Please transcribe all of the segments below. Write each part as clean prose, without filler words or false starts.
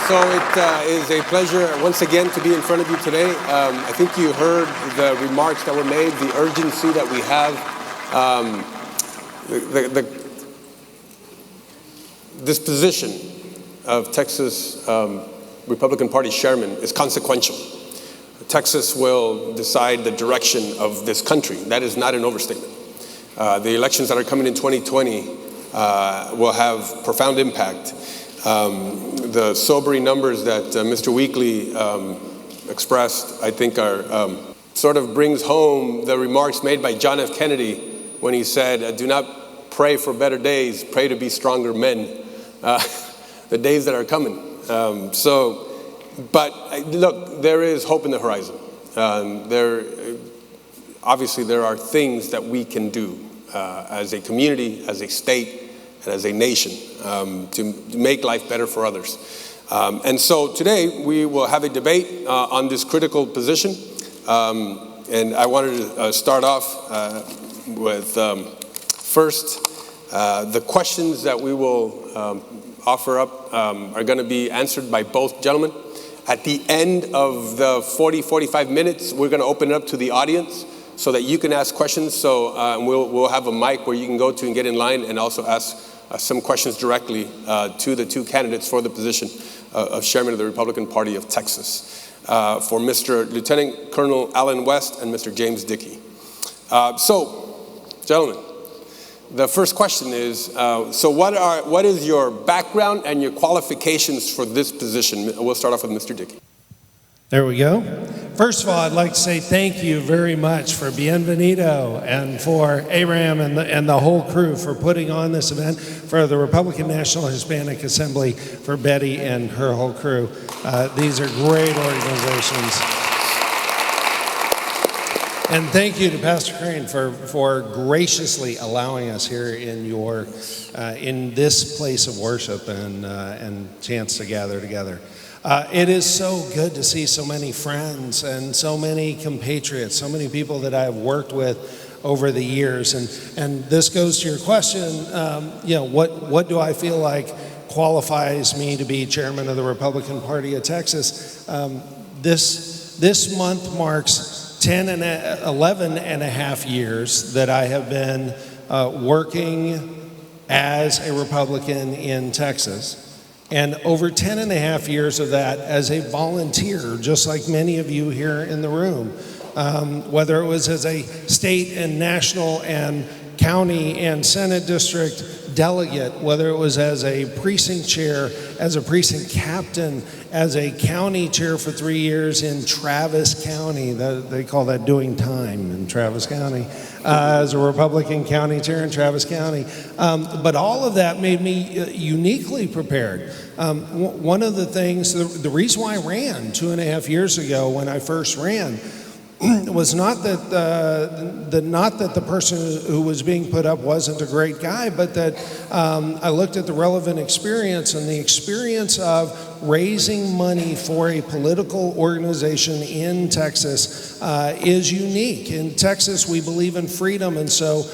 So it is a pleasure once again to be in front of you today. I think you heard the remarks that were made, the urgency that we have. This position of Texas Republican Party chairman is consequential. Texas will decide the direction of this country. That is not an overstatement. The elections that are coming in 2020 will have profound impact. The sobering numbers that Mr. Weekly expressed, I think, are sort of brings home the remarks made by John F. Kennedy when he said, "Do not pray for better days, pray to be stronger men." The days that are coming. But look, there is hope in the horizon. Obviously, there are things that we can do as a community, as a state, and as a nation to make life better for others. And so today we will have a debate on this critical position. And I wanted to start off with first, the questions that we will offer up are going to be answered by both gentlemen. At the end of the 45 minutes, we're going to open it up to the audience so that you can ask questions. So we'll have a mic where you can go to and get in line and also ask some questions directly to the two candidates for the position of chairman of the Republican Party of Texas, for Mr. Lieutenant Colonel Allen West and Mr. James Dickey. So, gentlemen, the first question is, so what is your background and your qualifications for this position? We'll start off with Mr. Dickey. There we go. First of all, I'd like to say thank you very much for Bienvenido and for Abraham and the whole crew for putting on this event, for the Republican National Hispanic Assembly, for Betty and her whole crew. These are great organizations. And thank you to Pastor Crane for graciously allowing us here in this place of worship and chance to gather together. It is so good to see so many friends and so many compatriots, so many people that I've worked with over the years. And this goes to your question, what do I feel like qualifies me to be chairman of the Republican Party of Texas? This month marks 11 and a half years that I have been working as a Republican in Texas. And over 10 and a half years of that as a volunteer, just like many of you here in the room, whether it was as a state and national and county and Senate district delegate, whether it was as a precinct chair, as a precinct captain, as a county chair for 3 years in Travis County. They call that doing time in Travis County, as a Republican county chair in Travis County. But all of that made me uniquely prepared. One of the things, the reason why I ran 2.5 years ago when I first ran was not that the person who was being put up wasn't a great guy, but that I looked at the relevant experience, and the experience of raising money for a political organization in Texas is unique. In Texas, we believe in freedom, and so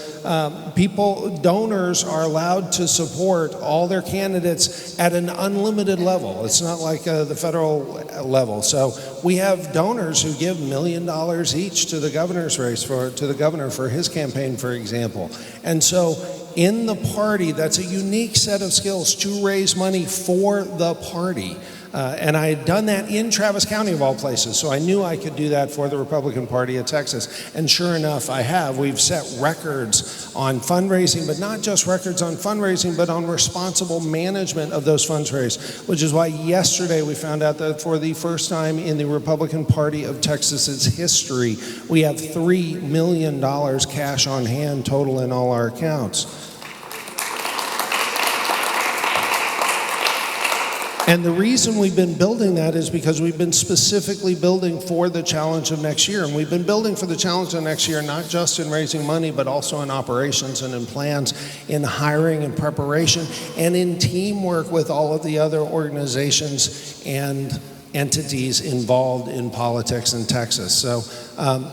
donors are allowed to support all their candidates at an unlimited level. It's not like the federal level. So we have donors who give $1 million each to the governor's race, to the governor for his campaign, for example. And so in the party, that's a unique set of skills to raise money for the party. And I had done that in Travis County, of all places, so I knew I could do that for the Republican Party of Texas. And sure enough, I have. We've set records on fundraising, but not just records on fundraising, but on responsible management of those funds raised, which is why yesterday we found out that for the first time in the Republican Party of Texas's history, we have $3 million cash on hand total in all our accounts. And the reason we've been building that is because we've been specifically building for the challenge of next year. And we've been building for the challenge of next year, not just in raising money, but also in operations and in plans, in hiring and preparation, and in teamwork with all of the other organizations and entities involved in politics in Texas. So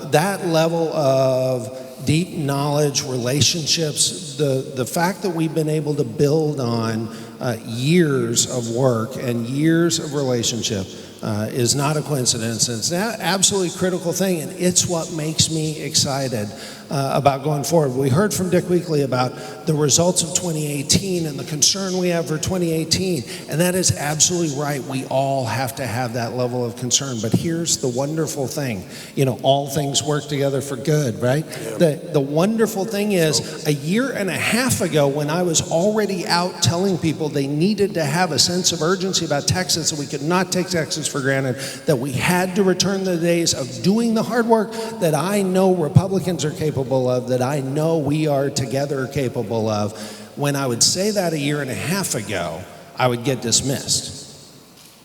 that level of deep knowledge, relationships, the fact that we've been able to build on years of work and years of relationship is not a coincidence. It's an absolutely critical thing, and it's what makes me excited about going forward. We heard from Dick Weekly about the results of 2018 and the concern we have for 2018, and that is absolutely right. We all have to have that level of concern, but here's the wonderful thing. All things work together for good, right? Yeah. The wonderful thing is, a year and a half ago, when I was already out telling people they needed to have a sense of urgency about Texas, that we could not take Texas for granted, that we had to return to the days of doing the hard work that I know Republicans are capable of, that I know we are together capable of. When I would say that a year and a half ago, I would get dismissed.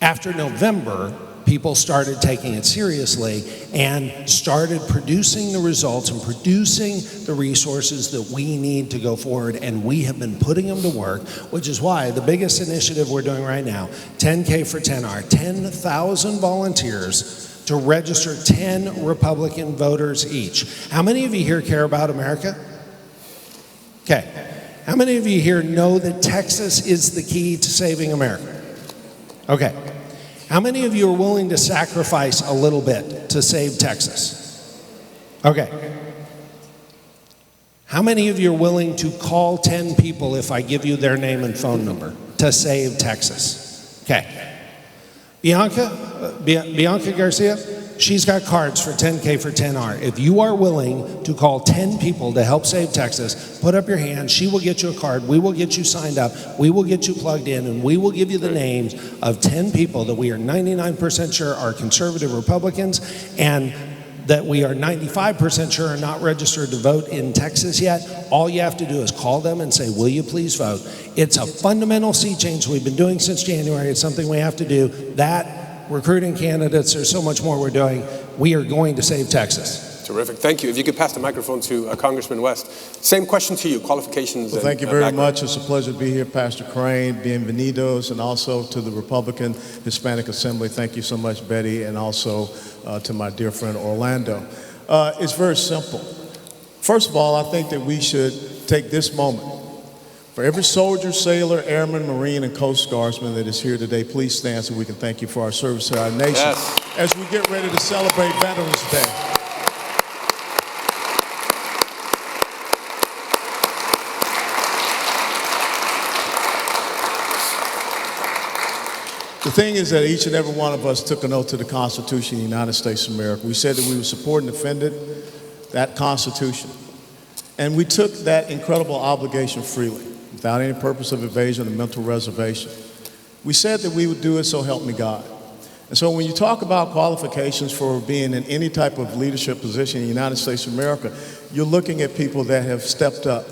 After November, people started taking it seriously and started producing the results and producing the resources that we need to go forward, and we have been putting them to work, which is why the biggest initiative we're doing right now, 10K for 10R, 10,000 volunteers to register 10 Republican voters each. How many of you here care about America? Okay. How many of you here know that Texas is the key to saving America? Okay. How many of you are willing to sacrifice a little bit to save Texas? Okay. How many of you are willing to call 10 people if I give you their name and phone number to save Texas? Okay. Bianca Garcia, she's got cards for 10K for 10R. If you are willing to call 10 people to help save Texas, put up your hand. She will get you a card. We will get you signed up. We will get you plugged in, and we will give you the names of 10 people that we are 99% sure are conservative Republicans and that we are 95% sure are not registered to vote in Texas yet. All you have to do is call them and say, will you please vote? It's a fundamental sea change we've been doing since January. It's something we have to do. That, recruiting candidates, there's so much more we're doing. We are going to save Texas. Terrific. Thank you. If you could pass the microphone to Congressman West. Same question to you, qualifications. Well, thank you very much. It's a pleasure to be here, Pastor Crane, bienvenidos, and also to the Republican Hispanic Assembly. Thank you so much, Betty, and also to my dear friend Orlando. It's very simple. First of all, I think that we should take this moment. For every soldier, sailor, airman, Marine, and Coast Guardsman that is here today, please stand so we can thank you for our service to our nation as we get ready to celebrate Veterans Day. The thing is that each and every one of us took an oath to the Constitution of the United States of America. We said that we would support and defend it, that Constitution. And we took that incredible obligation freely, without any purpose of evasion or mental reservation. We said that we would do it, so help me God. And so when you talk about qualifications for being in any type of leadership position in the United States of America, you're looking at people that have stepped up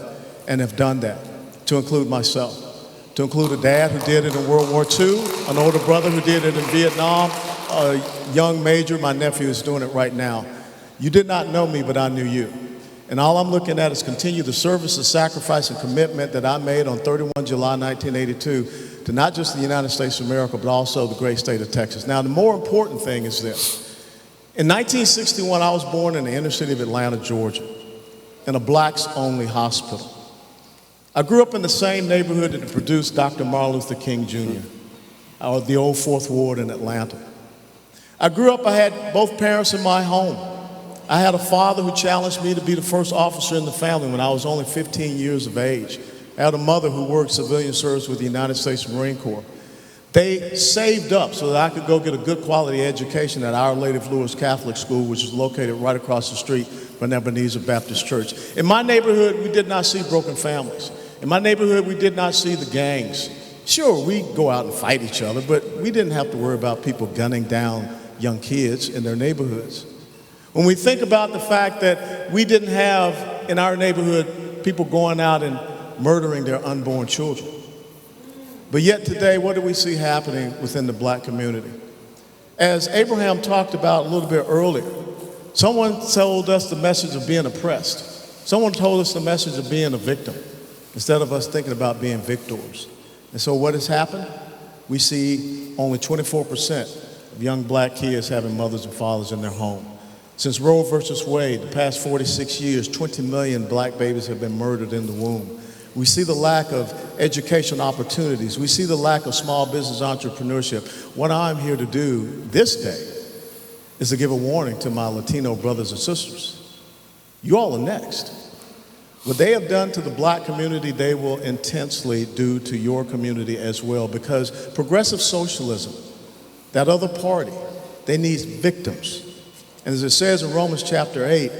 and have done that, to include myself. To include a dad who did it in World War II, an older brother who did it in Vietnam, a young major, my nephew is doing it right now. You did not know me, but I knew you. And all I'm looking at is continue the service, the sacrifice, and commitment that I made on 31 July 1982 to not just the United States of America, but also the great state of Texas. Now, the more important thing is this. In 1961, I was born in the inner city of Atlanta, Georgia, in a blacks-only hospital. I grew up in the same neighborhood that produced Dr. Martin Luther King Jr., the old Fourth Ward in Atlanta. I grew up, I had both parents in my home. I had a father who challenged me to be the first officer in the family when I was only 15 years of age. I had a mother who worked civilian service with the United States Marine Corps. They saved up so that I could go get a good quality education at Our Lady of Lourdes Catholic School, which is located right across the street from Ebenezer Baptist Church. In my neighborhood, we did not see broken families. In my neighborhood, we did not see the gangs. Sure, we go out and fight each other, but we didn't have to worry about people gunning down young kids in their neighborhoods. When we think about the fact that we didn't have in our neighborhood people going out and murdering their unborn children. But yet today, what do we see happening within the black community? As Abraham talked about a little bit earlier, someone told us the message of being oppressed. Someone told us the message of being a victim, instead of us thinking about being victors. And so what has happened? We see only 24% of young black kids having mothers and fathers in their home. Since Roe versus Wade, the past 46 years, 20 million black babies have been murdered in the womb. We see the lack of education opportunities. We see the lack of small business entrepreneurship. What I'm here to do this day is to give a warning to my Latino brothers and sisters. You all are next. What they have done to the black community, they will intensely do to your community as well, because progressive socialism, that other party, they need victims. And as it says in Romans chapter 8,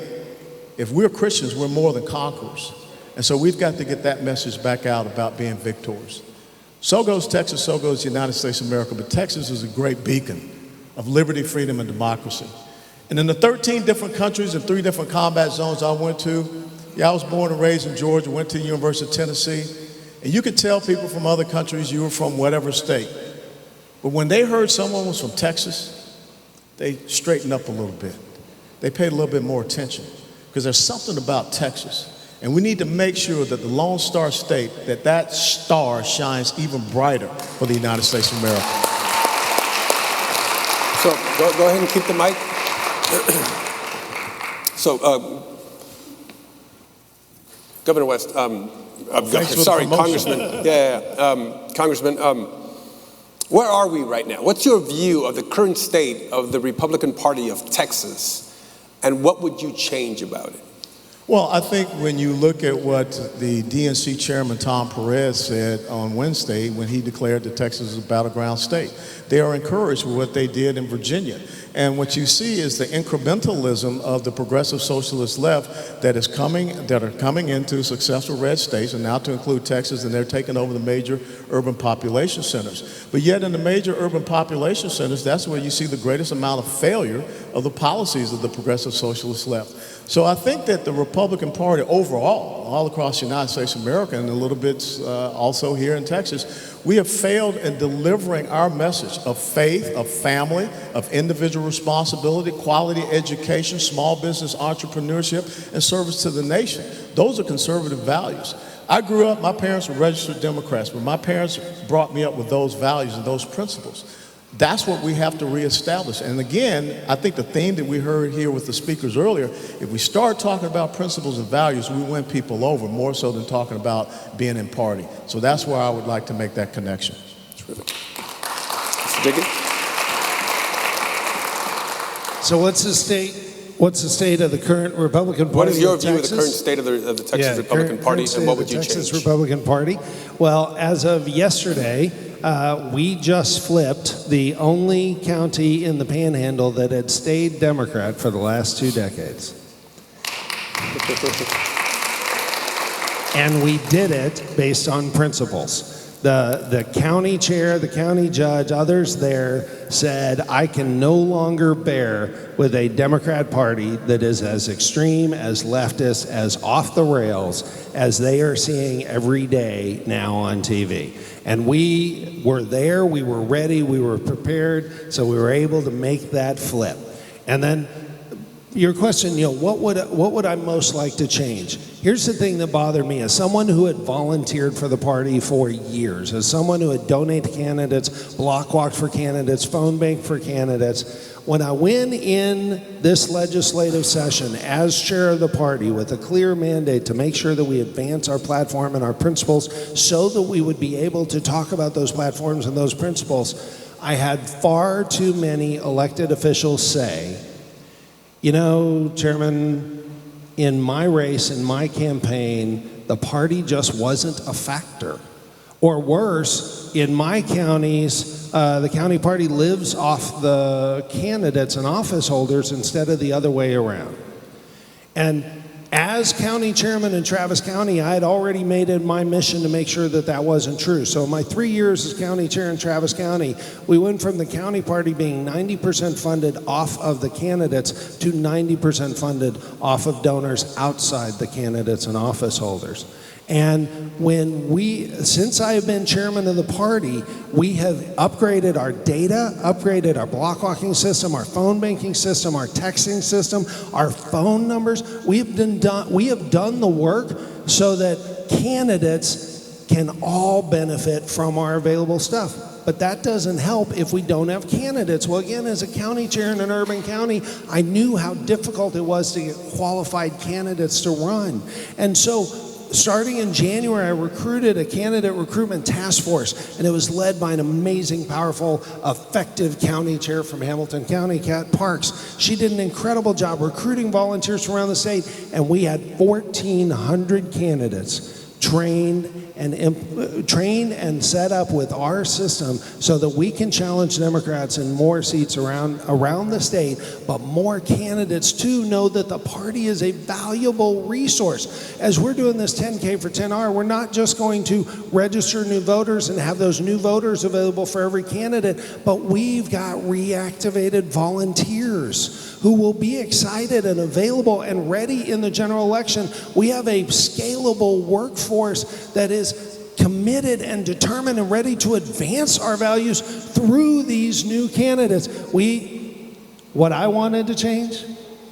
if we're Christians, we're more than conquerors. And so we've got to get that message back out about being victors. So goes Texas, so goes the United States of America, but Texas is a great beacon of liberty, freedom, and democracy. And in the 13 different countries and 3 different combat zones I went to, I was born and raised in Georgia, went to the University of Tennessee, and you could tell people from other countries you were from whatever state. But when they heard someone was from Texas, they straightened up a little bit. They paid a little bit more attention, because there's something about Texas. And we need to make sure that the Lone Star State, that star shines even brighter for the United States of America. So go ahead and keep the mic. So, Governor West, sorry, Congressman. Congressman, where are we right now? What's your view of the current state of the Republican Party of Texas, and what would you change about it? Well, I think when you look at what the DNC chairman, Tom Perez, said on Wednesday when he declared that Texas is a battleground state, they are encouraged with what they did in Virginia. And what you see is the incrementalism of the progressive socialist left that are coming into successful red states, and now to include Texas, and they're taking over the major urban population centers. But yet in the major urban population centers, that's where you see the greatest amount of failure of the policies of the progressive socialist left. So I think that the Republican Party overall, all across the United States of America, and a little bit also here in Texas, we have failed in delivering our message of faith, of family, of individual responsibility, quality education, small business entrepreneurship, and service to the nation. Those are conservative values. I grew up, my parents were registered Democrats, but my parents brought me up with those values and those principles. That's what we have to reestablish. And again, I think the theme that we heard here with the speakers earlier, if we start talking about principles and values, we win people over more so than talking about being in party. So that's where I would like to make that connection. Terrific. Mr. Dickey? So what's the state of the current Republican Party? What is your of view Texas? of the current state of the Texas Republican Party, and what would you Texas change? Republican Party. Well, as of yesterday, we just flipped the only county in the Panhandle that had stayed Democrat for the last 2 decades. And we did it based on principles. The county chair, the county judge, others there said, I can no longer bear with a Democrat Party that is as extreme, as leftist, as off the rails as they are seeing every day now on TV. And we were there, we were ready, we were prepared, so we were able to make that flip. And then your question, what would I most like to change? Here's the thing that bothered me. As someone who had volunteered for the party for years, as someone who had donated candidates, block walked for candidates, phone banked for candidates, when I went in this legislative session as chair of the party with a clear mandate to make sure that we advance our platform and our principles so that we would be able to talk about those platforms and those principles, I had far too many elected officials say, Chairman, in my race, in my campaign, the party just wasn't a factor. Or worse, in my counties, the county party lives off the candidates and office holders instead of the other way around. And as county chairman in Travis County, I had already made it my mission to make sure that that wasn't true. So in my 3 years as county chair in Travis County, we went from the county party being 90% funded off of the candidates to 90% funded off of donors outside the candidates and office holders. And since I have been chairman of the party, we have upgraded our data, upgraded our block walking system, our phone banking system, our texting system, our phone numbers. We have done the work so that candidates can all benefit from our available stuff. but that doesn't help if we don't have candidates. Well, again, as a county chair in an urban county, I knew how difficult it was to get qualified candidates to run. And so starting in January, I recruited a candidate recruitment task force, and it was led by an amazing, powerful, effective county chair from Hamilton County, Kat Parks. She did an incredible job recruiting volunteers from around the state, and we had 1,400 candidates trained and set up with our system so that we can challenge Democrats in more seats around the state, but more candidates too know that the party is a valuable resource. As we're doing this 10K for 10R, we're not just going to register new voters and have those new voters available for every candidate, but we've got reactivated volunteers who will be excited and available and ready in the general election. We have a scalable workforce that is committed and determined and ready to advance our values through these new candidates. What I wanted to change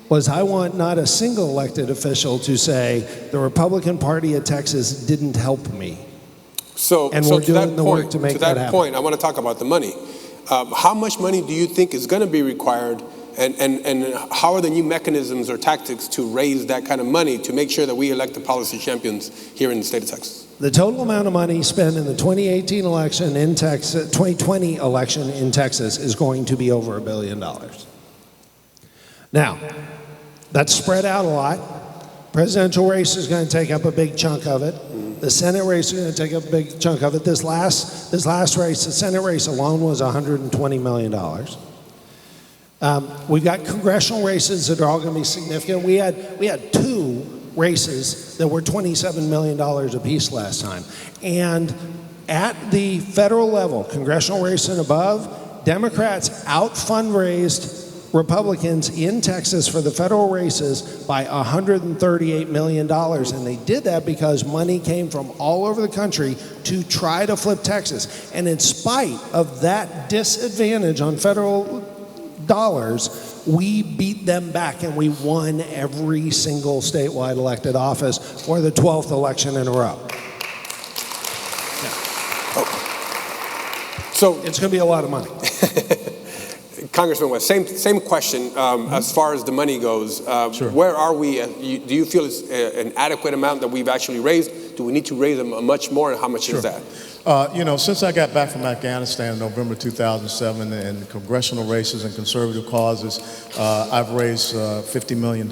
was I want not a single elected official to say the Republican Party of Texas didn't help me. And we're doing the work to make that happen. To that point, I want to talk about the money. How much money do you think is going to be required? And how are the new mechanisms or tactics to raise that kind of money to make sure that we elect the policy champions here in the state of Texas? The total amount of money spent in the 2018 election in Texas, 2020 election in Texas is going to be over $1 billion. Now, that's spread out a lot. Presidential race is going to take up a big chunk of it. The Senate race is going to take up a big chunk of it. This last race, the Senate race alone was $120 million. We've got congressional races that are all going to be significant. We had 2 races that were $27 million apiece last time. And at the federal level, congressional race and above, Democrats out-fundraised Republicans in Texas for the federal races by $138 million. And they did that because money came from all over the country to try to flip Texas. And in spite of that disadvantage on federal dollars, we beat them back and we won every single statewide elected office for the 12th election in a row. So it's going to be a lot of money. Congressman West, same question as far as the money goes. Sure. Where are we? Do you feel it's an adequate amount that we've actually raised? Do we need to raise them much more, and how much is that? Since I got back from Afghanistan in November 2007 and congressional races and conservative causes, I've raised $50 million.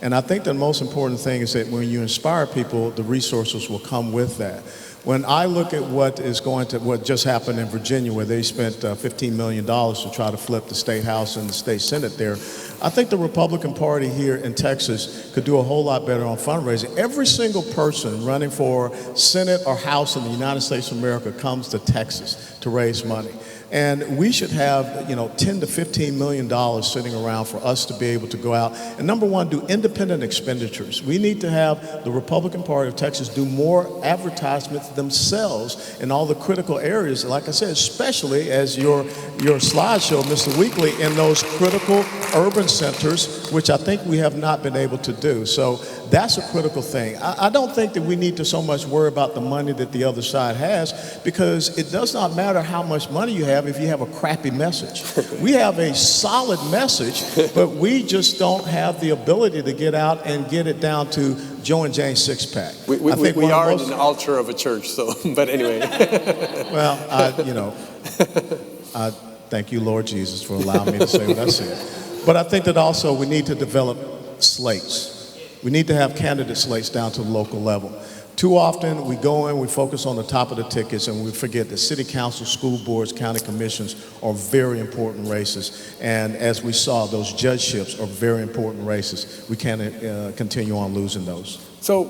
And I think the most important thing is that when you inspire people, the resources will come with that. When I look at what just happened in Virginia, where they spent $15 million to try to flip the state house and the state senate there, I think the Republican Party here in Texas could do a whole lot better on fundraising. Every single person running for Senate or House in the United States of America comes to Texas to raise money. And we should have, $10 to $15 million sitting around for us to be able to go out and, number one, do independent expenditures. We need to have the Republican Party of Texas do more advertisements themselves in all the critical areas, like I said, especially as your slideshow, Mr. Weekly, in those critical urban centers, which I think we have not been able to do. So that's a critical thing. I don't think that we need to so much worry about the money that the other side has, because it does not matter how much money you have if you have a crappy message. We have a solid message, but we just don't have the ability to get out and get it down to Joe and Jane six-pack. We are in an altar of a church, so, but anyway. Well, I thank you, Lord Jesus, for allowing me to say what I said. But I think that also we need to develop slates. We need to have candidate slates down to the local level. Too often we go in, we focus on the top of the tickets, and we forget that city council, school boards, county commissions are very important races. And as we saw, those judgeships are very important races. We can't continue on losing those. So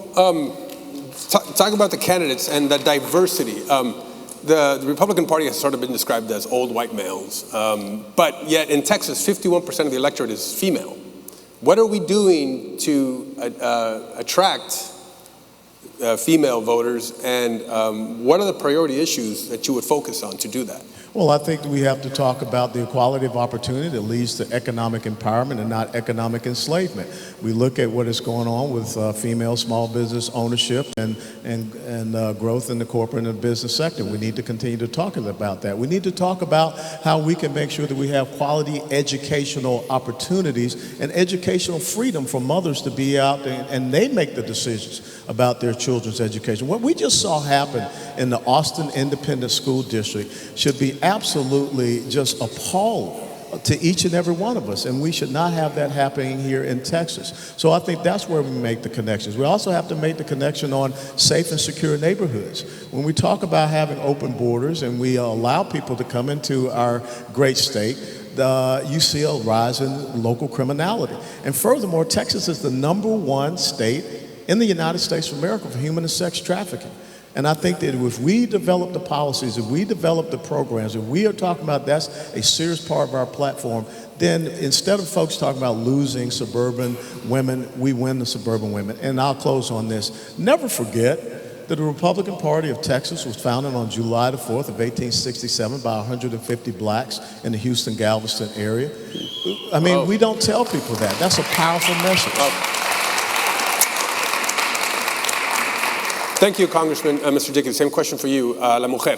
talk about the candidates and the diversity. The Republican Party has sort of been described as old white males, but yet in Texas, 51% of the electorate is female. What are we doing to attract female voters, and what are the priority issues that you would focus on to do that? Well, I think that we have to talk about the equality of opportunity that leads to economic empowerment and not economic enslavement. We look at what is going on with female small business ownership and growth in the corporate and business sector. We need to continue to talk about that. We need to talk about how we can make sure that we have quality educational opportunities and educational freedom for mothers to be out there and they make the decisions about their children's education. What we just saw happen in the Austin Independent School District should be absolutely just appalling to each and every one of us, and we should not have that happening here in Texas. So I think that's where we make the connections. We also have to make the connection on safe and secure neighborhoods. When we talk about having open borders and we allow people to come into our great state, you see a rise in local criminality. And furthermore, Texas is the #1 state in the United States of America for human and sex trafficking. And I think that if we develop the policies, if we develop the programs, if we are talking about that's a serious part of our platform, then instead of folks talking about losing suburban women, we win the suburban women. And I'll close on this. Never forget that the Republican Party of Texas was founded on July the 4th of 1867 by 150 blacks in the Houston-Galveston area. I mean, we don't tell people that. That's a powerful message. Thank you, Congressman. Mr. Dickey, same question for you. La mujer,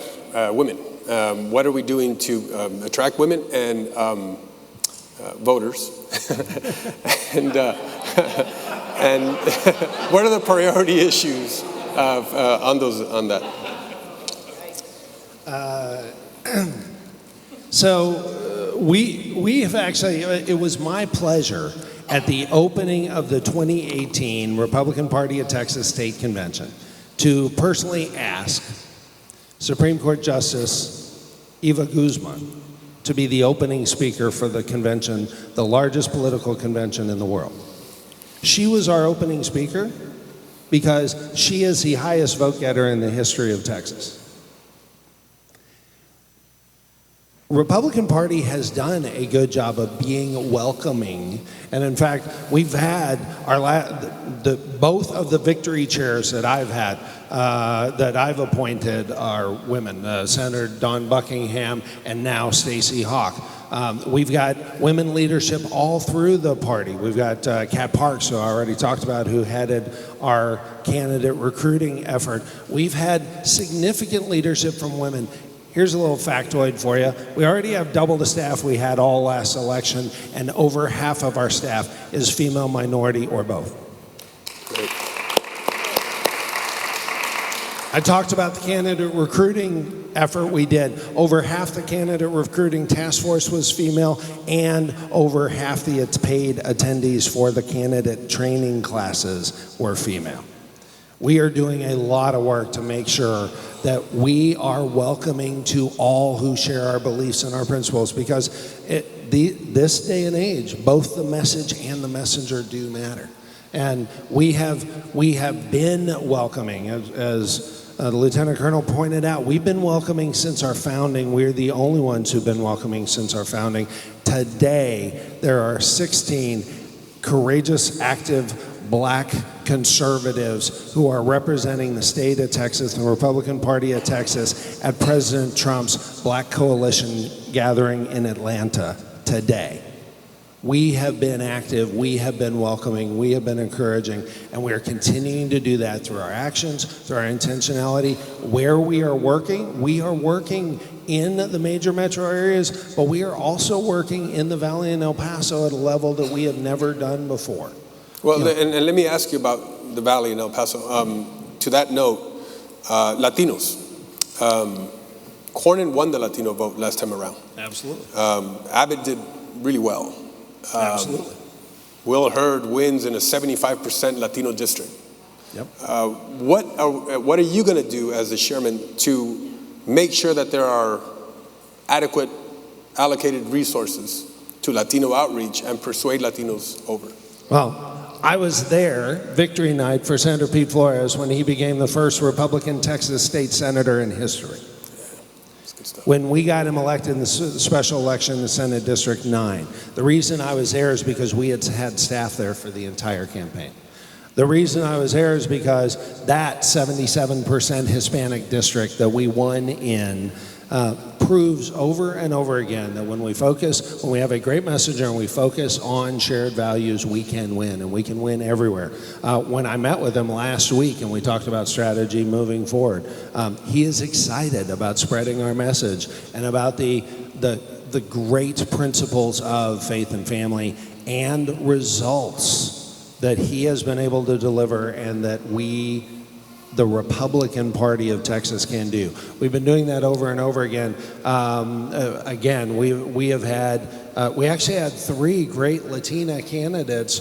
women. What are we doing to attract women and voters? and what are the priority issues on that? So we have actually, it was my pleasure at the opening of the 2018 Republican Party of Texas State Convention to personally ask Supreme Court Justice Eva Guzman to be the opening speaker for the convention, the largest political convention in the world. She was our opening speaker because she is the highest vote getter in the history of Texas. Republican Party has done a good job of being welcoming, and in fact, we've had both of the victory chairs that I've had, that I've appointed are women, Senator Dawn Buckingham and now Stacey Hawk. We've got women leadership all through the party. We've got Kat Parks, who I already talked about, who headed our candidate recruiting effort. We've had significant leadership from women. Here's a little factoid for you. We already have double the staff we had all last election, and over half of our staff is female, minority, or both. Great. I talked about the candidate recruiting effort we did. Over half the candidate recruiting task force was female, and over half the paid attendees for the candidate training classes were female. We are doing a lot of work to make sure that we are welcoming to all who share our beliefs and our principles, because this day and age, both the message and the messenger do matter. And we have been welcoming, as the Lieutenant Colonel pointed out, we've been welcoming since our founding. We're the only ones who've been welcoming since our founding. Today, there are 16 courageous, active Black conservatives who are representing the state of Texas and the Republican Party of Texas at President Trump's Black Coalition gathering in Atlanta today. We have been active, we have been welcoming, we have been encouraging, and we are continuing to do that through our actions, through our intentionality. Where we are working in the major metro areas, but we are also working in the Valley and El Paso at a level that we have never done before. Well, and let me ask you about the Valley in El Paso. To that note, Latinos. Cornyn won the Latino vote last time around. Absolutely. Abbott did really well. Absolutely. Will Hurd wins in a 75% Latino district. Yep. What are you going to do as the chairman to make sure that there are adequate allocated resources to Latino outreach and persuade Latinos over? Well, I was there, victory night, for Senator Pete Flores when he became the first Republican Texas state senator in history. That's good stuff. When we got him elected in the special election in Senate District 9. The reason I was there is because we had staff there for the entire campaign. The reason I was there is because that 77% Hispanic district that we won in proves over and over again that when we have a great message and we focus on shared values, we can win, and we can win everywhere. When I met with him last week and we talked about strategy moving forward, he is excited about spreading our message and about the great principles of faith and family and results that he has been able to deliver and that the Republican Party of Texas can do. We've been doing that over and over again. We actually had 3 great Latina candidates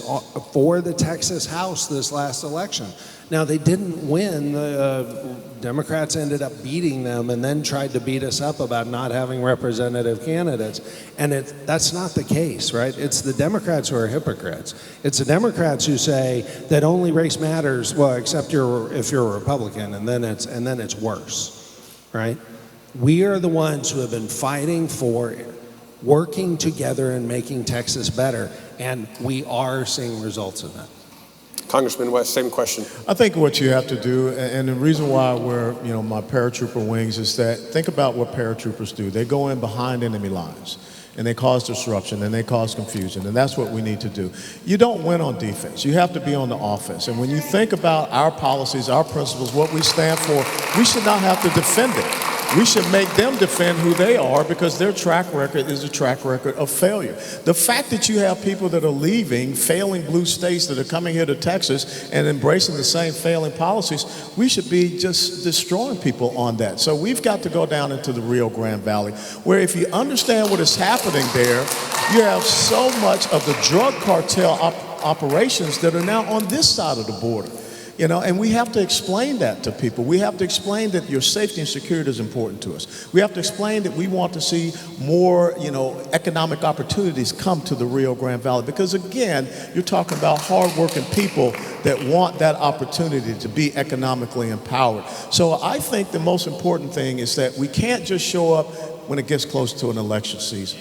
for the Texas House this last election. Now, they didn't win. The Democrats ended up beating them and then tried to beat us up about not having representative candidates. And that's not the case, right? It's the Democrats who are hypocrites. It's the Democrats who say that only race matters, well, except if you're a Republican, and then it's worse, right? We are the ones who have been fighting for working together and making Texas better, and we are seeing results of that. Congressman West, same question. I think what you have to do, and the reason why we're, my paratrooper wings is that think about what paratroopers do. They go in behind enemy lines, and they cause disruption, and they cause confusion, and that's what we need to do. You don't win on defense. You have to be on the offense. And when you think about our policies, our principles, what we stand for, we should not have to defend it. We should make them defend who they are because their track record is a track record of failure. The fact that you have people that are leaving, failing blue states that are coming here to Texas and embracing the same failing policies, we should be just destroying people on that. So we've got to go down into the Rio Grande Valley, where if you understand what is happening there, you have so much of the drug cartel operations that are now on this side of the border. And we have to explain that to people. We have to explain that your safety and security is important to us. We have to explain that we want to see more, economic opportunities come to the Rio Grande Valley. Because again, you're talking about hardworking people that want that opportunity to be economically empowered. So I think the most important thing is that we can't just show up when it gets close to an election season.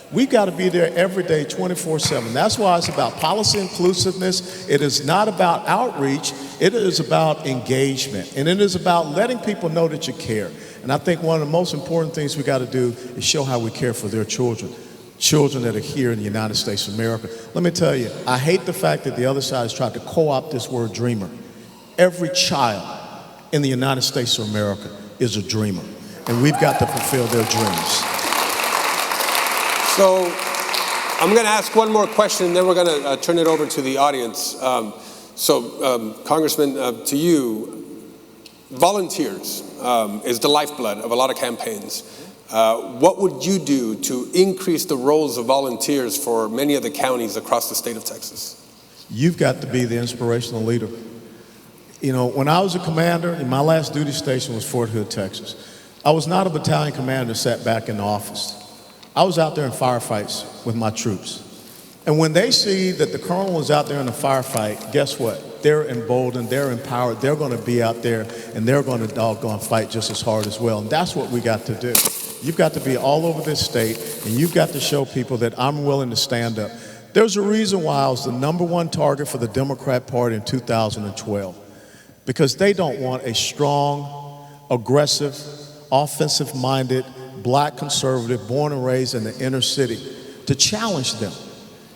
We've got to be there every day, 24/7. That's why it's about policy inclusiveness. It is not about outreach. It is about engagement. And it is about letting people know that you care. And I think one of the most important things we got to do is show how we care for their children that are here in the United States of America. Let me tell you, I hate the fact that the other side has tried to co-opt this word dreamer. Every child in the United States of America is a dreamer. And we've got to fulfill their dreams. So I'm going to ask one more question, and then we're going to turn it over to the audience. Congressman, to you, volunteers is the lifeblood of a lot of campaigns. What would you do to increase the roles of volunteers for many of the counties across the state of Texas? You've got to be the inspirational leader. When I was a commander, and my last duty station was Fort Hood, Texas, I was not a battalion commander that sat back in the office. I was out there in firefights with my troops. And when they see that the colonel is out there in a firefight, guess what? They're emboldened, they're empowered, they're going to be out there, and they're going to doggone fight just as hard as well. And that's what we got to do. You've got to be all over this state, and you've got to show people that I'm willing to stand up. There's a reason why I was the #1 target for the Democrat Party in 2012, because they don't want a strong, aggressive, offensive-minded, black conservative, born and raised in the inner city, to challenge them.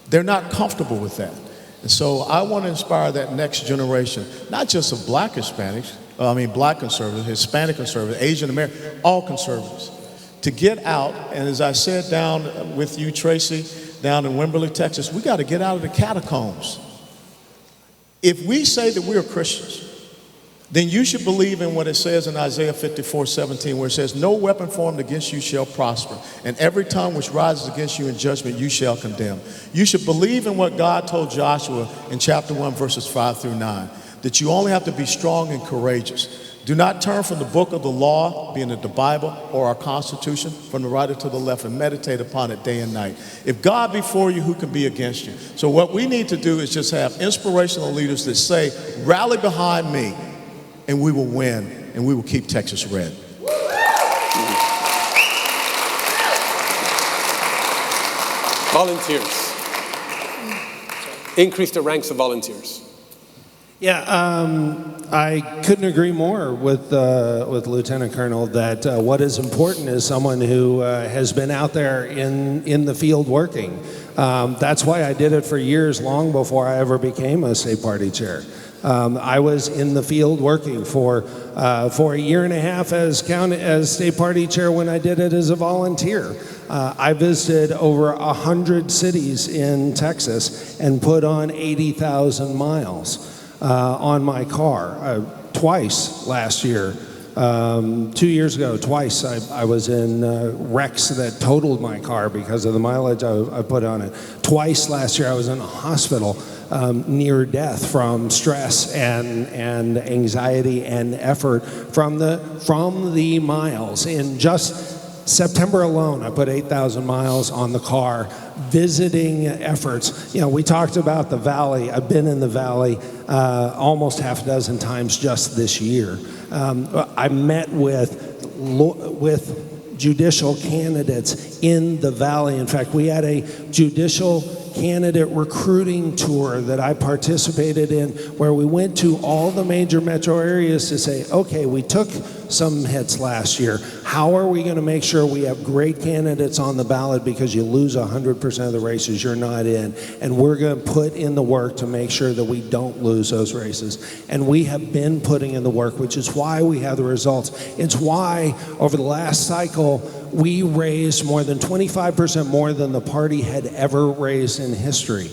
They're not comfortable with that. And so I want to inspire that next generation, not just of black Hispanics, black conservatives, Hispanic conservatives, Asian American, all conservatives, to get out. And as I said down with you, Tracy, down in Wimberley, Texas, we got to get out of the catacombs. If we say that we are Christians, then you should believe in what it says in Isaiah 54:17, where it says, "No weapon formed against you shall prosper, and every tongue which rises against you in judgment you shall condemn." You should believe in what God told Joshua in chapter 1, verses 5-9, that you only have to be strong and courageous. Do not turn from the book of the law, being it the Bible or our Constitution, from the right to the left, and meditate upon it day and night. If God be for you, who can be against you? So what we need to do is just have inspirational leaders that say, rally behind me, and we will win, and we will keep Texas red. Volunteers. Increase the ranks of volunteers. Yeah, I couldn't agree more with Lieutenant Colonel that what is important is someone who has been out there in the field working. That's why I did it for years, long before I ever became a state party chair. I was in the field working for a year and a half as state party chair when I did it as a volunteer. I visited over 100 cities in Texas and put on 80,000 miles on my car. Twice last year, 2 years ago, twice I was in wrecks that totaled my car because of the mileage I put on it. Twice last year I was in a hospital near death from stress and anxiety and effort from the miles. In just September alone, I put 8,000 miles on the car, visiting efforts. You know, we talked about the Valley. I've been in the Valley almost half a dozen times just this year. I met with judicial candidates in the Valley. In fact, we had a judicial candidate recruiting tour that I participated in where we went to all the major metro areas to say, okay, we took some hits last year. How are we going to make sure we have great candidates on the ballot, because you lose 100% of the races you're not in, and we're going to put in the work to make sure that we don't lose those races. And we have been putting in the work, which is why we have the results. It's why over the last cycle we raised more than 25% more than the party had ever raised in history.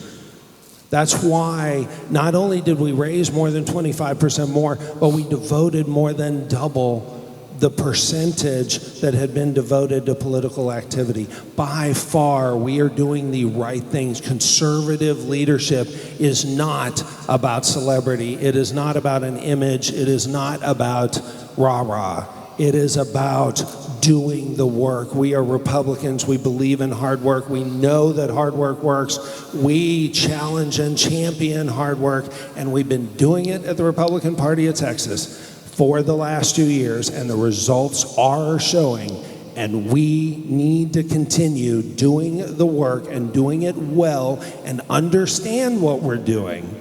That's why not only did we raise more than 25% more, but we devoted more than double the percentage that had been devoted to political activity. By far, we are doing the right things. Conservative leadership is not about celebrity. It is not about an image. It is not about rah-rah. It is about doing the work. We are Republicans. We believe in hard work. We know that hard work works. We challenge and champion hard work, and we've been doing it at the Republican Party of Texas for the last 2 years, and the results are showing, and we need to continue doing the work and doing it well and understand what we're doing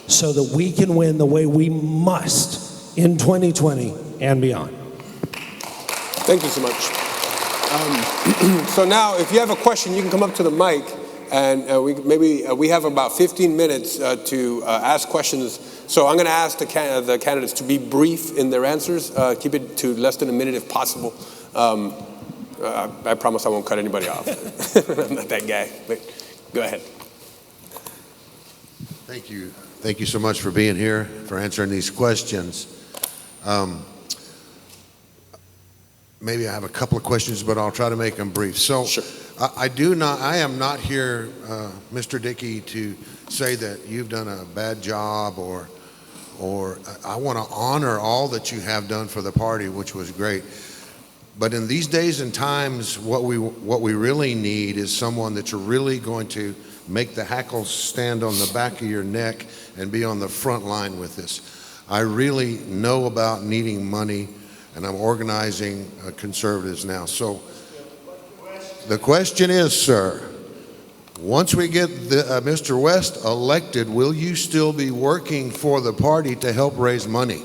so that we can win the way we must in 2020 and beyond. Thank you so much. So now, if you have a question, you can come up to the mic, and we have about 15 minutes to ask questions. So I'm going to ask the candidates to be brief in their answers. Keep it to less than a minute if possible. I promise I won't cut anybody off. I'm not that guy. But go ahead. Thank you. Thank you so much for being here, for answering these questions. Maybe I have a couple of questions, but I'll try to make them brief. So, sure. I am not here, Mr. Dickey, to say that you've done a bad job, or I want to honor all that you have done for the party, which was great. But in these days and times, what we really need is someone that's really going to make the hackles stand on the back of your neck and be on the front line with this. I really know about needing money, and I'm organizing conservatives now. So the question is, sir, once we get Mr. West elected, will you still be working for the party to help raise money?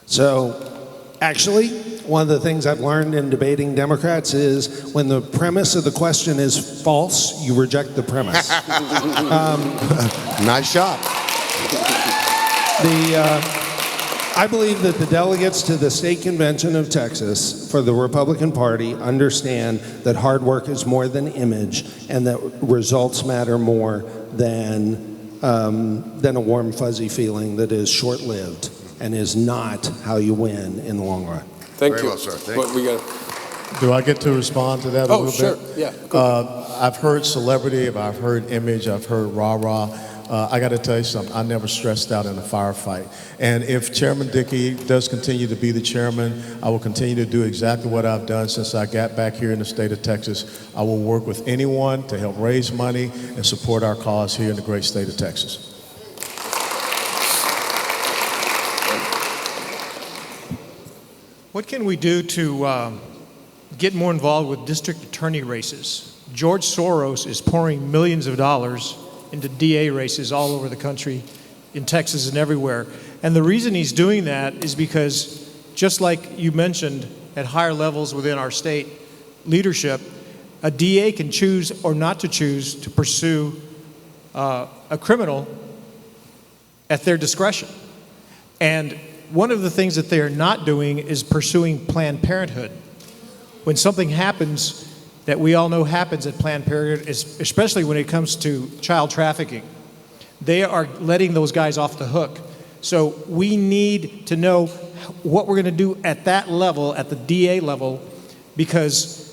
So actually, one of the things I've learned in debating Democrats is when the premise of the question is false, you reject the premise. Nice shot. I believe that the delegates to the state convention of Texas for the Republican Party understand that hard work is more than image, and that results matter more than a warm, fuzzy feeling that is short-lived and is not how you win in the long run. Thank Very you. well, sir. Thank you. Do I get to respond to that a little sure. bit? Yeah. I've heard celebrity, I've heard image, I've heard rah-rah. I got to tell you something, I never stressed out in a firefight. And if Chairman Dickey does continue to be the chairman, I will continue to do exactly what I've done since I got back here in the state of Texas. I will work with anyone to help raise money and support our cause here in the great state of Texas. What can we do to get more involved with district attorney races? George Soros is pouring millions of dollars into DA races all over the country, in Texas and everywhere. And the reason he's doing that is because, just like you mentioned, at higher levels within our state leadership, a DA can choose or not to choose to pursue a criminal at their discretion. And one of the things that they are not doing is pursuing Planned Parenthood. When something happens that we all know happens at Planned Parenthood, especially when it comes to child trafficking, they are letting those guys off the hook. So we need to know what we're going to do at that level, at the DA level, because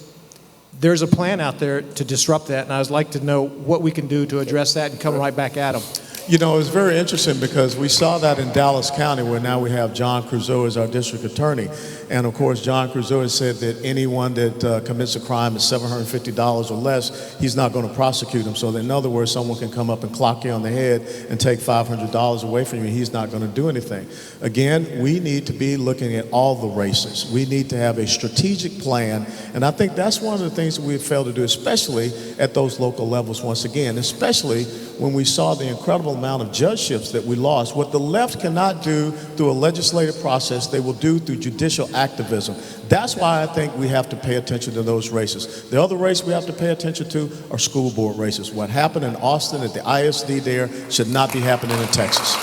there's a plan out there to disrupt that, and I'd like to know what we can do to address that and come right back at them. You know, it's very interesting because we saw that in Dallas County, where now we have John Creuzot as our district attorney. And of course, John Creuzot has said that anyone that commits a crime is $750 or less, he's not going to prosecute them. So in other words, someone can come up and clock you on the head and take $500 away from you, and he's not going to do anything. Again, we need to be looking at all the races. We need to have a strategic plan, and I think that's one of the things that we've failed to do, especially at those local levels once again, especially when we saw the incredible amount of judgeships that we lost. What the left cannot do through a legislative process, they will do through judicial activism. That's why I think we have to pay attention to those races. The other race we have to pay attention to are school board races. What happened in Austin at the ISD there should not be happening in Texas.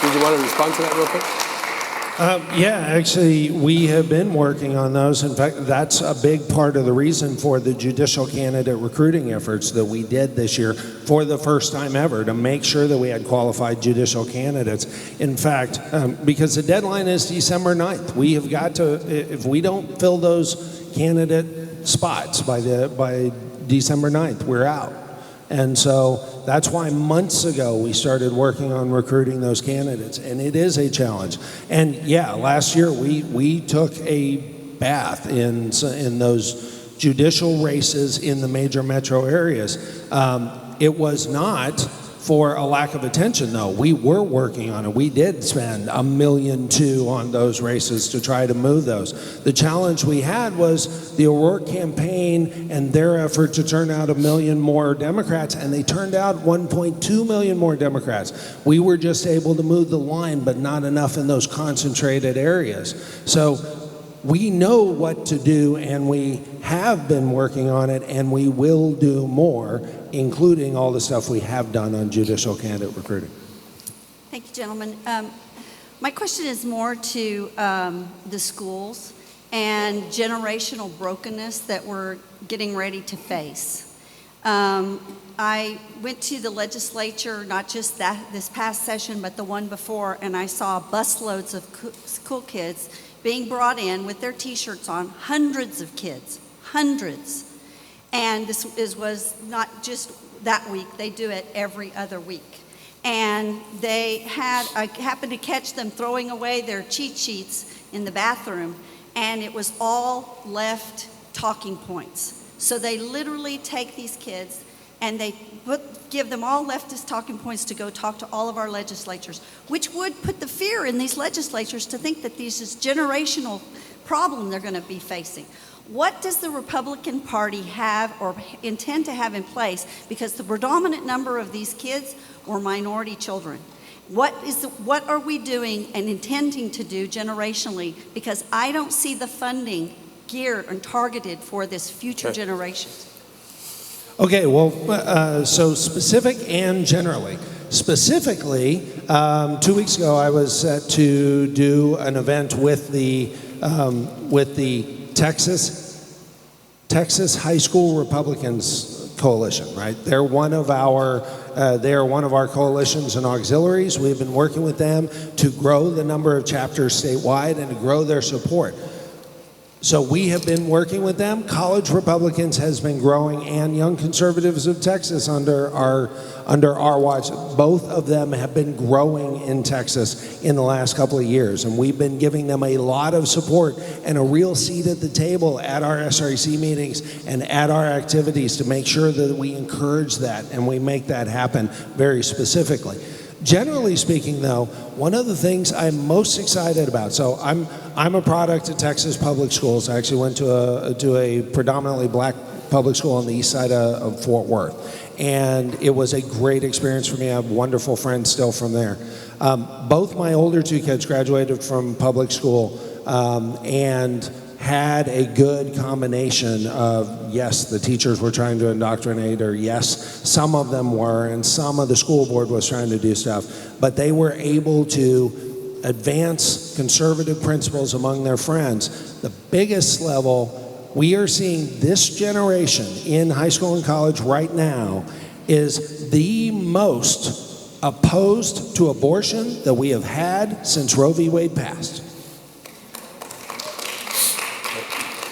Did you want to respond to that real quick? Yeah, actually, we have been working on those. In fact, that's a big part of the reason for the judicial candidate recruiting efforts that we did this year for the first time ever, to make sure that we had qualified judicial candidates. In fact, because the deadline is December 9th, we have got to, if we don't fill those candidate spots by December 9th, we're out. And so that's why months ago we started working on recruiting those candidates, and it is a challenge. And yeah, last year we took a bath in those judicial races in the major metro areas. It was not for a lack of attention, though. We were working on it. We did spend $1.2 million on those races to try to move those. The challenge we had was the O'Rourke campaign and their effort to turn out 1 million more Democrats, and they turned out 1.2 million more Democrats. We were just able to move the line, but not enough in those concentrated areas. So we know what to do, and we have been working on it, and we will do more, including all the stuff we have done on judicial candidate recruiting. Thank you, gentlemen. My question is more to the schools and generational brokenness that we're getting ready to face. I went to the legislature, not just this past session, but the one before, and I saw busloads of school kids being brought in with their T-shirts on, hundreds of kids, hundreds. And this was not just that week, they do it every other week. And I happened to catch them throwing away their cheat sheets in the bathroom, and it was all left talking points. So they literally take these kids and they give them all leftist talking points to go talk to all of our legislatures, which would put the fear in these legislatures to think that this is generational problem they're going to be facing. What does the Republican Party have or intend to have in place? Because the predominant number of these kids were minority children. What are we doing and intending to do generationally? Because I don't see the funding geared and targeted for this future generations. Okay, well, so specific and generally. Specifically, 2 weeks ago, I was set to do an event with the Texas High School Republicans Coalition. Right, they are one of our coalitions and auxiliaries. We've been working with them to grow the number of chapters statewide and to grow their support. So we have been working with them. College Republicans has been growing, and Young Conservatives of Texas under our watch. Both of them have been growing in Texas in the last couple of years, and we've been giving them a lot of support and a real seat at the table at our SREC meetings and at our activities to make sure that we encourage that and we make that happen very specifically. Generally speaking, though, one of the things I'm most excited about, so I'm a product of Texas public schools. I actually went to a predominantly black public school on the east side of Fort Worth. and it was a great experience for me. I have wonderful friends still from there. Both my older two kids graduated from public school and had a good combination of, yes, the teachers were trying to indoctrinate, or yes, some of them were, and some of the school board was trying to do stuff, but they were able to advance conservative principles among their friends. The biggest level we are seeing this generation in high school and college right now is the most opposed to abortion that we have had since Roe v. Wade passed.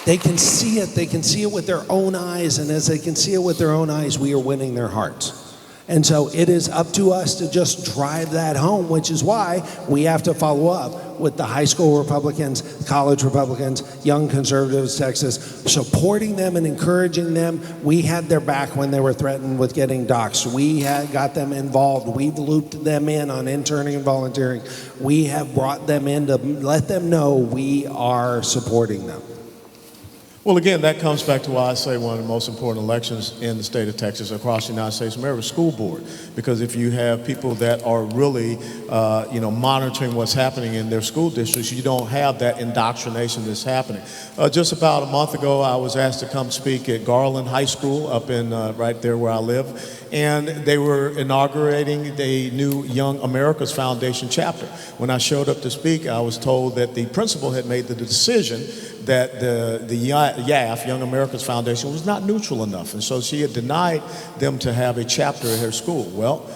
They can see it. They can see it with their own eyes. And as they can see it with their own eyes, we are winning their hearts. And so it is up to us to just drive that home, which is why we have to follow up with the high school Republicans, college Republicans, young conservatives, Texas, supporting them and encouraging them. We had their back when they were threatened with getting doxxed. We had got them involved. We've looped them in on interning and volunteering. We have brought them in to let them know we are supporting them. Well, again, that comes back to why I say one of the most important elections in the state of Texas, across the United States of America, school board. Because if you have people that are really, monitoring what's happening in their school districts, you don't have that indoctrination that's happening. Just about a month ago, I was asked to come speak at Garland High School up in right there where I live. And they were inaugurating the new Young America's Foundation chapter. When I showed up to speak, I was told that the principal had made the decision that the YAF, Young America's Foundation, was not neutral enough. And so she had denied them to have a chapter at her school. Well,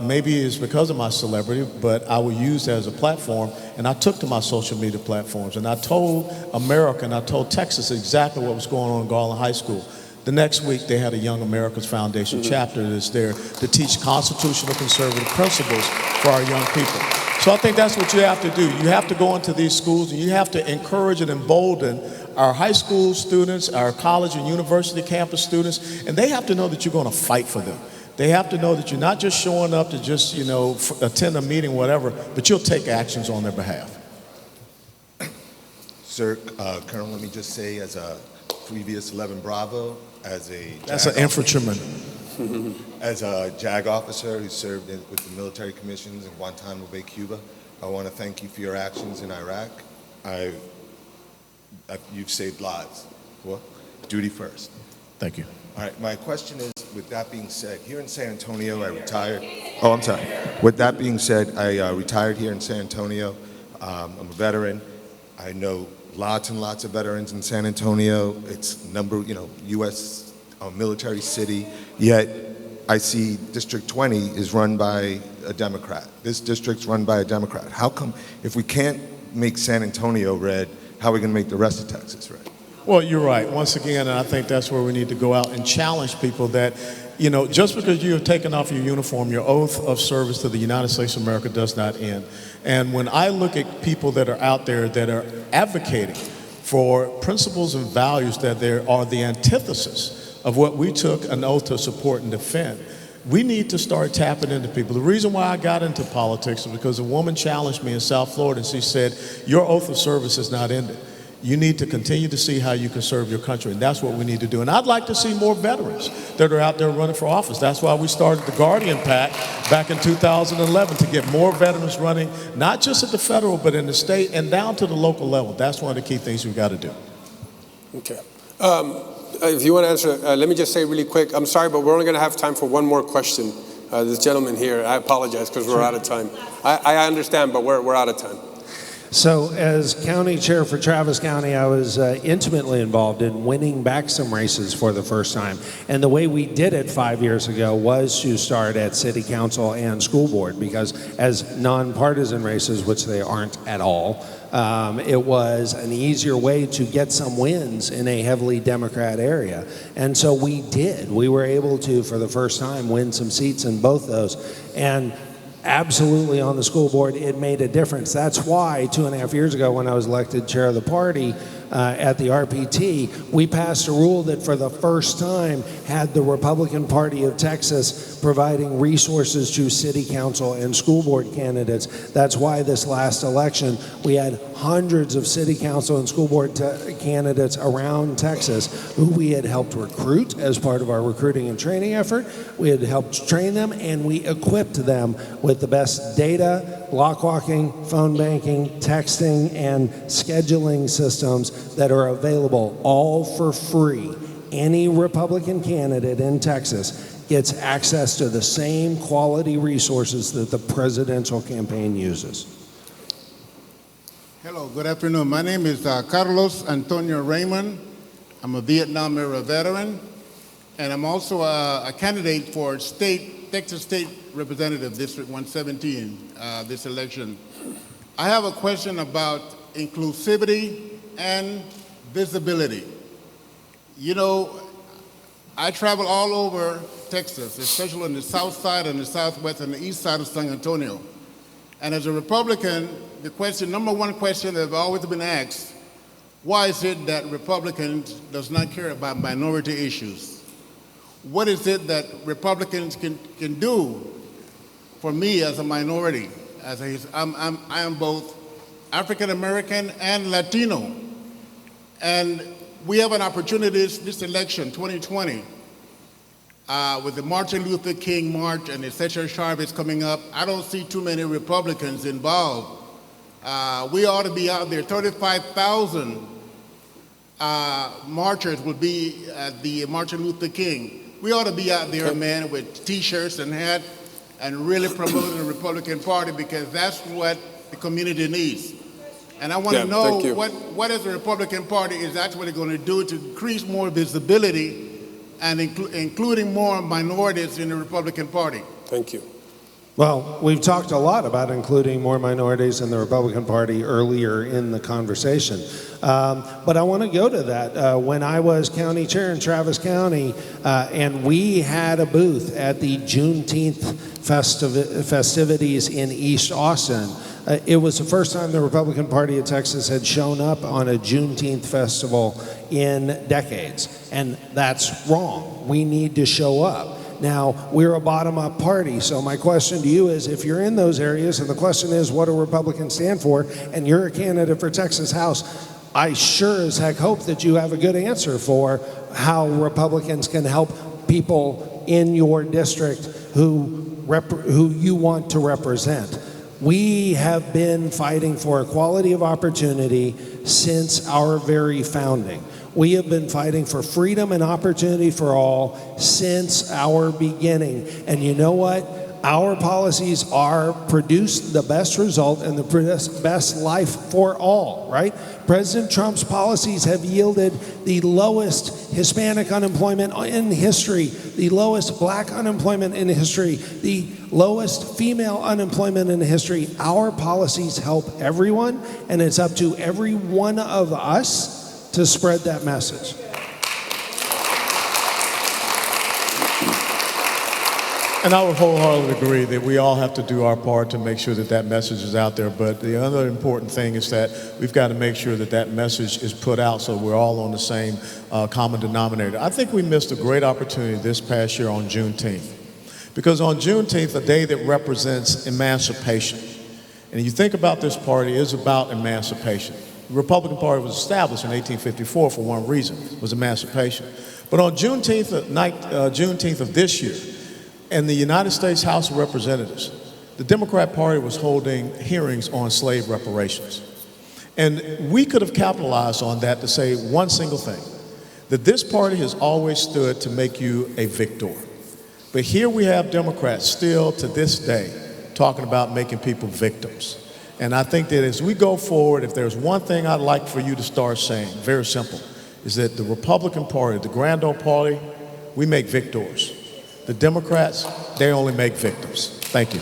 maybe it's because of my celebrity, but I will use that as a platform. And I took to my social media platforms and I told America and I told Texas exactly what was going on in Garland High School. The next week, they had a Young America's Foundation chapter that's there to teach constitutional conservative principles for our young people. So I think that's what you have to do. You have to go into these schools and you have to encourage and embolden our high school students, our college and university campus students, and they have to know that you're going to fight for them. They have to know that you're not just showing up to just, attend a meeting, whatever, but you'll take actions on their behalf. Sir, Colonel, let me just say, as a previous 11 Bravo, as a That's an infantryman. as a JAG officer who served with the military commissions in Guantanamo Bay, Cuba, I want to thank you for your actions in Iraq. You've saved lives. Well, duty first. Thank you. All right, my question is, with that being said, here in San Antonio, I retired. Oh, I'm sorry. With that being said, I retired here in San Antonio. I'm a veteran. I know lots and lots of veterans in San Antonio. It's U.S. military city. Yet I see District 20 is run by a Democrat. This district's run by a Democrat. How come, if we can't make San Antonio red, how are we going to make the rest of Texas red? Well, you're right. Once again, and I think that's where we need to go out and challenge people that, just because you have taken off your uniform, your oath of service to the United States of America does not end. And when I look at people that are out there that are advocating for principles and values that there are the antithesis of what we took an oath to support and defend, we need to start tapping into people. The reason why I got into politics is because a woman challenged me in South Florida and she said, your oath of service is not ended. You need to continue to see how you can serve your country, and that's what we need to do. And I'd like to see more veterans that are out there running for office. That's why we started the Guardian PAC back in 2011, to get more veterans running, not just at the federal, but in the state and down to the local level. That's one of the key things we've got to do. Okay. If you want to answer, let me just say really quick, I'm sorry, but we're only going to have time for one more question. This gentleman here, I apologize because we're out of time. I understand, but we're out of time. So as county chair for Travis County, I was intimately involved in winning back some races for the first time. And the way we did it 5 years ago was to start at city council and school board, because as nonpartisan races, which they aren't at all, it was an easier way to get some wins in a heavily Democrat area. And so we did. We were able to, for the first time, win some seats in both those. And absolutely, on the school board, it made a difference. That's why 2.5 years ago, when I was elected chair of the party, at the RPT, we passed a rule that for the first time had the Republican Party of Texas providing resources to city council and school board candidates. That's why this last election, we had hundreds of city council and school board candidates around Texas who we had helped recruit as part of our recruiting and training effort. We had helped train them, and we equipped them with the best data, block walking, phone banking, texting, and scheduling systems that are available all for free. Any Republican candidate in Texas gets access to the same quality resources that the presidential campaign uses. Hello, good afternoon. My name is Carlos Antonio Raymond. I'm a Vietnam era veteran, and I'm also a candidate for Texas State Representative District 117 this election. I have a question about inclusivity and visibility. You know, I travel all over Texas, especially on the south side and the southwest and the east side of San Antonio. And as a Republican, the number one question that I've always been asked, why is it that Republicans does not care about minority issues? What is it that Republicans can do for me as a minority? I am both African American and Latino. And we have an opportunity this election, 2020, with the Martin Luther King March and the Cesar Chavez coming up. I don't see too many Republicans involved. We ought to be out there. 35,000 marchers will be at the Martin Luther King. We ought to be out there, man, with T-shirts and hats and really promoting the Republican Party, because that's what the community needs. And I want to know what is the Republican Party is actually going to do to increase more visibility and including more minorities in the Republican Party. Thank you. Well, we've talked a lot about including more minorities in the Republican Party earlier in the conversation. But I want to go to that. When I was county chair in Travis County, and we had a booth at the Juneteenth festivities in East Austin, it was the first time the Republican Party of Texas had shown up on a Juneteenth festival in decades. And that's wrong. We need to show up. Now, we're a bottom-up party, so my question to you is, if you're in those areas, and the question is, what do Republicans stand for, and you're a candidate for Texas House, I sure as heck hope that you have a good answer for how Republicans can help people in your district who you want to represent. We have been fighting for equality of opportunity since our very founding. We have been fighting for freedom and opportunity for all since our beginning. And you know what? Our policies produce the best result and the best life for all, right? President Trump's policies have yielded the lowest Hispanic unemployment in history, the lowest black unemployment in history, the lowest female unemployment in history. Our policies help everyone, and it's up to every one of us to spread that message. And I would wholeheartedly agree that we all have to do our part to make sure that that message is out there. But the other important thing is that we've got to make sure that that message is put out so we're all on the same common denominator. I think we missed a great opportunity this past year on Juneteenth. Because on Juneteenth, a day that represents emancipation. And you think about this party, it's about emancipation. The Republican Party was established in 1854 for one reason, was emancipation. But on Juneteenth of this year, in the United States House of Representatives, the Democrat Party was holding hearings on slave reparations. And we could have capitalized on that to say one single thing, that this party has always stood to make you a victor. But here we have Democrats still to this day talking about making people victims. And I think that as we go forward, if there's one thing I'd like for you to start saying, very simple, is that the Republican Party, the grand old party, we make victors. The Democrats, they only make victims. Thank you.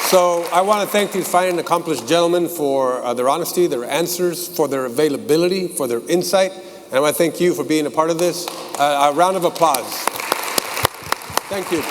So I want to thank these fine and accomplished gentlemen for their honesty, their answers, for their availability, for their insight. And I want to thank you for being a part of this. A round of applause. Thank you.